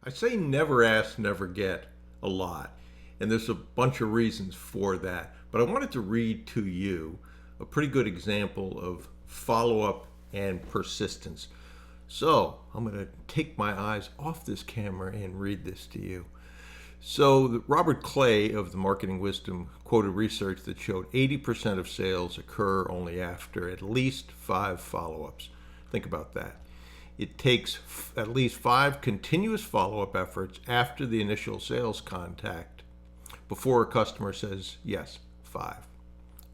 I say never ask, never get a lot. And there's a bunch of reasons for that. But I wanted to read to you a pretty good example of follow up and persistence. So I'm going to take my eyes off this camera and read this to you. So Robert Clay of the Marketing Wisdom quoted research that showed 80% of sales occur only after at least 5 follow-ups. Think about that. It takes at least 5 continuous follow-up efforts after the initial sales contact before a customer says yes. 5.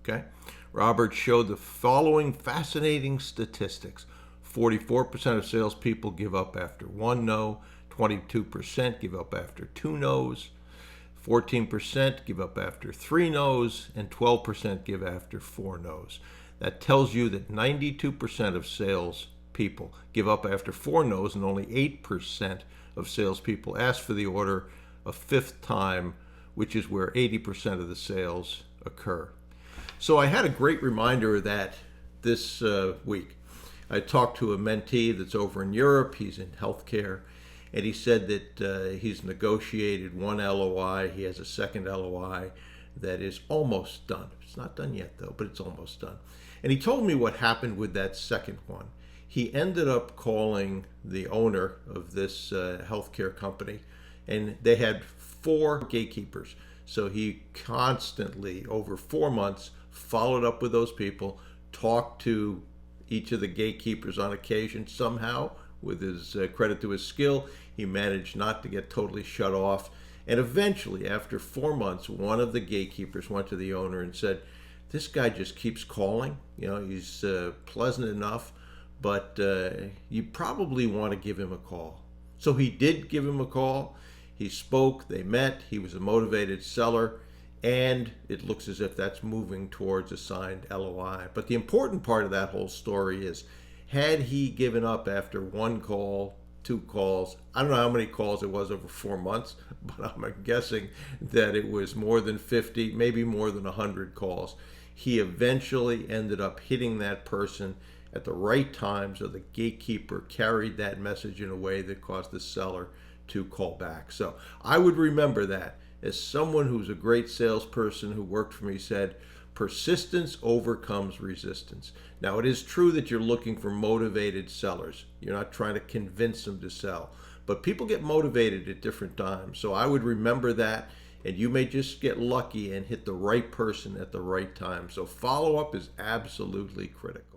Okay? Robert showed the following fascinating statistics. 44% of salespeople give up after 1 no, 22% give up after 2 no's, 14% give up after 3 no's, and 12% give after 4 no's. That tells you that 92% of salespeople give up after 4 no's, and only 8% of salespeople ask for the order a 5th time, which is where 80% of the sales occur. So I had a great reminder of that this week. I talked to a mentee that's over in Europe. He's in healthcare. And he said that he's negotiated 1 LOI. He has a second LOI that is almost done. It's not done yet, though, but it's almost done. And he told me what happened with that second one. He ended up calling the owner of this healthcare company, and they had 4 gatekeepers. So he constantly, over 4 months, followed up with those people, talked to each of the gatekeepers on occasion. Somehow, with his credit to his skill, he managed not to get totally shut off. And eventually, after 4 months, one of the gatekeepers went to the owner and said, "This guy just keeps calling. You know, he's pleasant enough, but you probably want to give him a call." So he did give him a call. He spoke, they met, he was a motivated seller, and it looks as if that's moving towards a signed LOI. But the important part of that whole story is, had he given up after 1 call, 2 calls, I don't know how many calls it was over 4 months, but I'm guessing that it was more than 50, maybe more than 100 calls. He eventually ended up hitting that person at the right time, so the gatekeeper carried that message in a way that caused the seller to call back. So I would remember that. As someone who's a great salesperson who worked for me said, persistence overcomes resistance. Now, it is true that you're looking for motivated sellers. You're not trying to convince them to sell. But people get motivated at different times. So I would remember that, and you may just get lucky and hit the right person at the right time. So follow-up is absolutely critical.